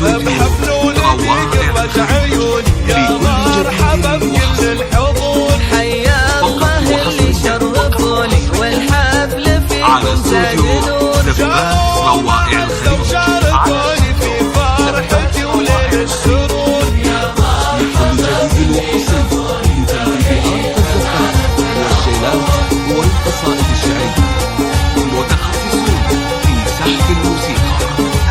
بحفل ولدي قرة عيوني يا مرحبا بكل الحضور. حيا الله اللي شرفوني والحفل فيكم ساجدون. روائع شاركوني في فرحتي وليل السرور. والقصائد الشعرية متخصصون في سحب الموسيقى.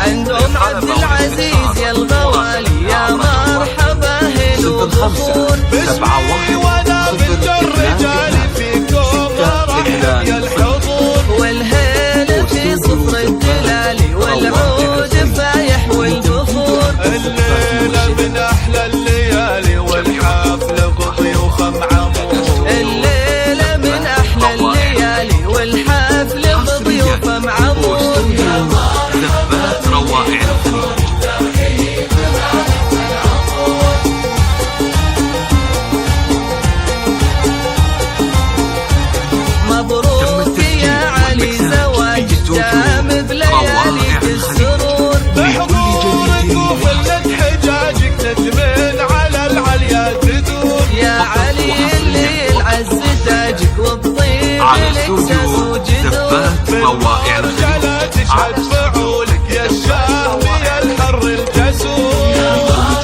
عندهم عبد العزيز يا الغوالي يا مرحبا هلو بخور. باسمي وانا بنت الرجال فيكم ارحب يا الحضور. والهيل في صفر الجلال والعود فايح والبخور. الليلة من احلى الليالي والحفل بضيوف معمور. الليلة من احلى الليالي والحفل بضيوف معمور. زفات روائع الخليج. مبروك يا علي زواج تام بلياليك السرور. بحضورك وفلة حجاجك نجمين على العليا تدور. يا علي اللي العز تاجك وبطيب الاكساس وجدور. روائع الخليج تشهد فعولك يا الشام يا الحر الجسور.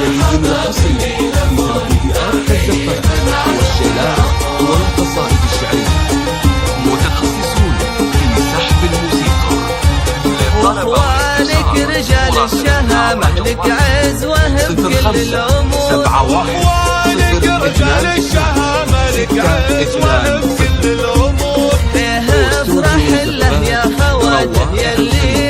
جديد وحصري في تنفيذ آرت الزفات والشيلات والقصائد الشعرية. متخصصون في سحب الموسيقى. واخوانك رجال الشهامة لك عز وهم كل الامور. واخوانك رجال الشهامة لك عز وهم كل الامور. فيها افرح له يا خواته يلي